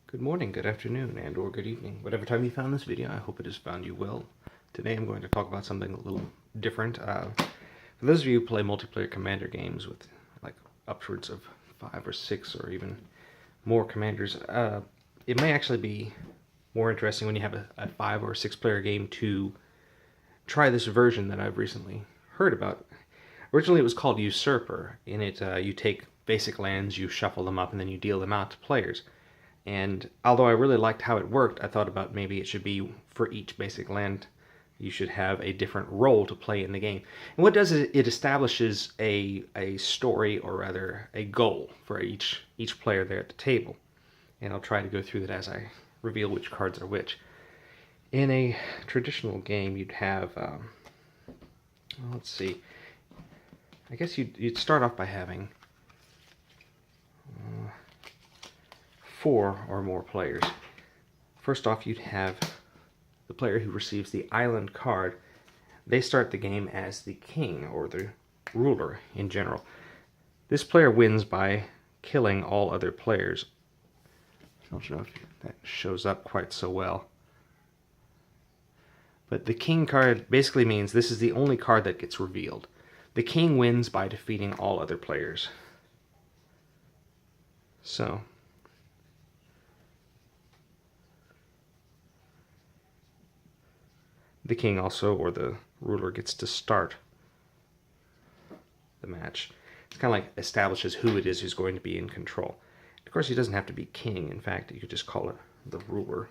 Good morning, good afternoon, and or good evening. Whatever time you found this video, I hope it has found you well. Today I'm going to talk about something a little different. For those of you who play multiplayer commander games with like upwards of 5 or 6 or even more commanders, it may actually be more interesting when you have a 5 or 6 player game to try this version that I've recently heard about. Originally it was called Usurper. In it you take basic lands, you shuffle them up, and then you deal them out to players. And although I really liked how it worked, I thought about maybe it should be for each basic land you should have a different role to play in the game. And what it does is it establishes a story, or rather a goal for each player there at the table. And I'll try to go through that as I reveal which cards are which. In a traditional game you'd have, let's see, I guess you'd start off by having 4 or more players. First off, you'd have the player who receives the island card. They start the game as the king, or the ruler in general. This player wins by killing all other players. I don't know if that shows up quite so well. But the king card basically means this is the only card that gets revealed. The king wins by defeating all other players. So the king also, or the ruler, gets to start the match. It's kind of like establishes who it is who's going to be in control. Of course, he doesn't have to be king. In fact, you could just call it the ruler.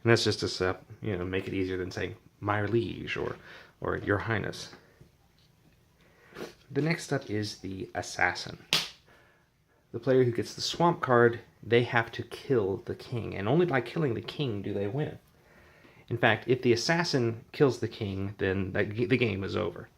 And that's just to make it easier than saying my liege or your highness. The next up is the assassin. The player who gets the swamp card, they have to kill the king, and only by killing the king do they win. In fact, if the assassin kills the king, then the game is over.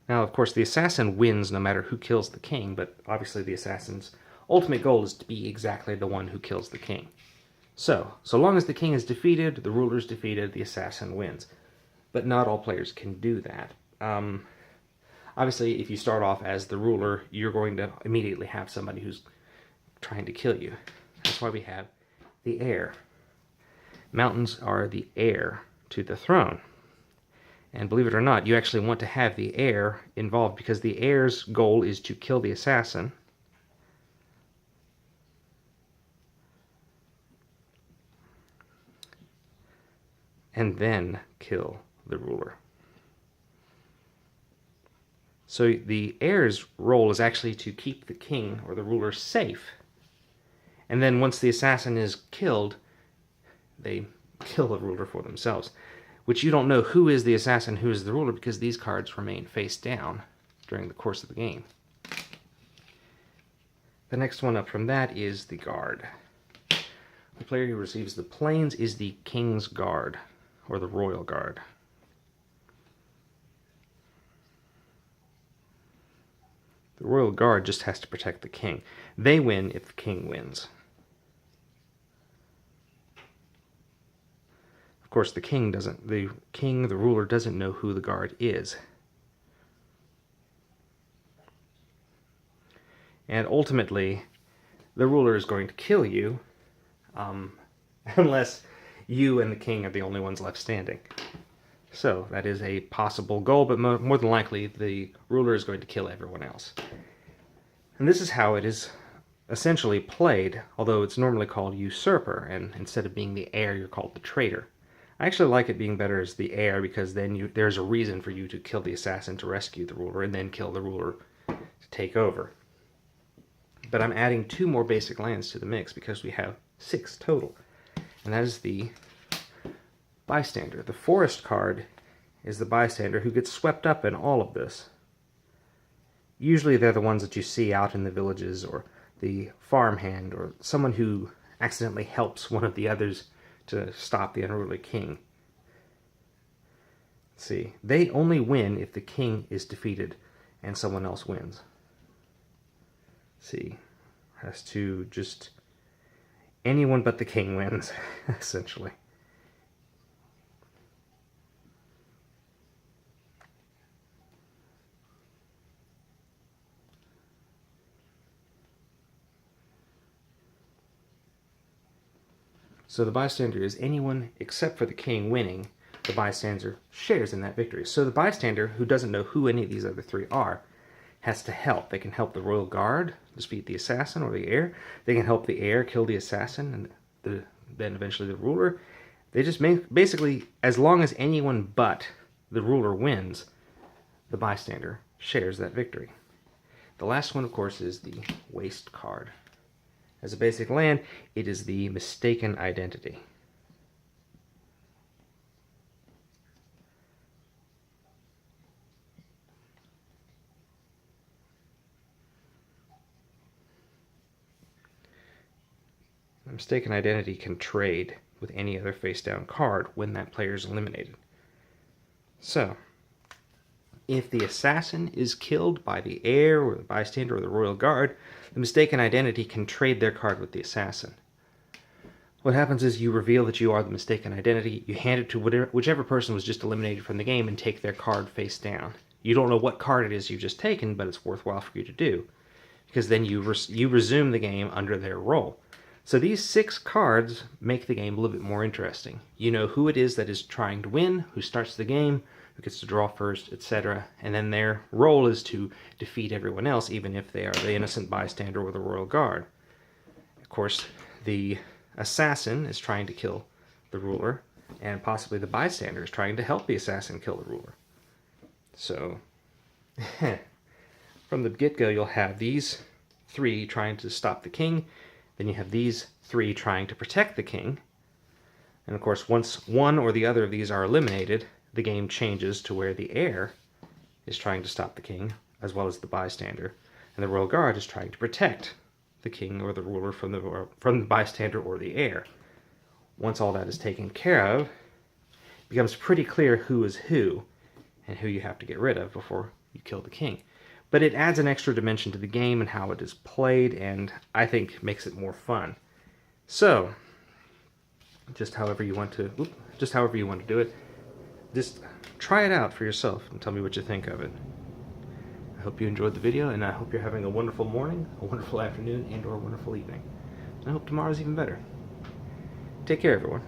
Now, of course, the assassin wins no matter who kills the king, but obviously the assassin's ultimate goal is to be exactly the one who kills the king. So long as the king is defeated, the ruler is defeated, the assassin wins. But not all players can do that. Obviously, if you start off as the ruler, you're going to immediately have somebody who's trying to kill you. That's why we have the heir. Mountains are the heir to the throne. And believe it or not, you actually want to have the heir involved, because the heir's goal is to kill the assassin. And then kill the ruler. So the heir's role is actually to keep the king or the ruler safe. And then once the assassin is killed, they kill the ruler for themselves. Which you don't know who is the assassin, who is the ruler, because these cards remain face down during the course of the game. The next one up from that is the guard. The player who receives the plains is the king's guard, or the royal guard. The royal guard just has to protect the king. They win if the king wins. Of course, the ruler doesn't know who the guard is. And ultimately, the ruler is going to kill you, unless you and the king are the only ones left standing. So that is a possible goal, but more than likely the ruler is going to kill everyone else. And this is how it is essentially played, although it's normally called usurper, and instead of being the heir, you're called the traitor. I actually like it being better as the heir, because then there's a reason for you to kill the assassin to rescue the ruler, and then kill the ruler to take over. But I'm adding 2 more basic lands to the mix, because we have 6 total. And that is the Bystander. The forest card is the Bystander, who gets swept up in all of this. Usually they're the ones that you see out in the villages, or the farmhand, or someone who accidentally helps one of the others to stop the unruly king. Let's see. They only win if the king is defeated and someone else wins. Let's see. as to just anyone but the king wins, essentially. So the bystander is anyone except for the king winning. The bystander shares in that victory. So the bystander, who doesn't know who any of these other three are, has to help. They can help the royal guard defeat the assassin or the heir. They can help the heir kill the assassin and then eventually the ruler. They just basically, as long as anyone but the ruler wins, the bystander shares that victory. The last one, of course, is the waste card. As a basic land, it is the mistaken identity. The mistaken identity can trade with any other face-down card when that player is eliminated. So, if the assassin is killed by the heir or the bystander or the royal guard, the mistaken identity can trade their card with the assassin. What happens is you reveal that you are the mistaken identity, you hand it to whichever person was just eliminated from the game and take their card face down. You don't know what card it is you've just taken, but it's worthwhile for you to do, because then you resume the game under their role. So these 6 cards make the game a little bit more interesting. You know who it is that is trying to win, who starts the game, who gets to draw first, etc. And then their role is to defeat everyone else, even if they are the innocent bystander or the royal guard. Of course, the assassin is trying to kill the ruler, and possibly the bystander is trying to help the assassin kill the ruler. So, from the get-go, you'll have these 3 trying to stop the king, then you have these 3 trying to protect the king, and of course, once one or the other of these are eliminated, the game changes to where the heir is trying to stop the king, as well as the bystander, and the royal guard is trying to protect the king or the ruler from the bystander or the heir. Once all that is taken care of, it becomes pretty clear who is who, and who you have to get rid of before you kill the king. But it adds an extra dimension to the game and how it is played, and I think makes it more fun. So, just however you want to do it, just try it out for yourself and tell me what you think of it. I hope you enjoyed the video, and I hope you're having a wonderful morning, a wonderful afternoon, and or a wonderful evening. And I hope tomorrow's even better. Take care, everyone.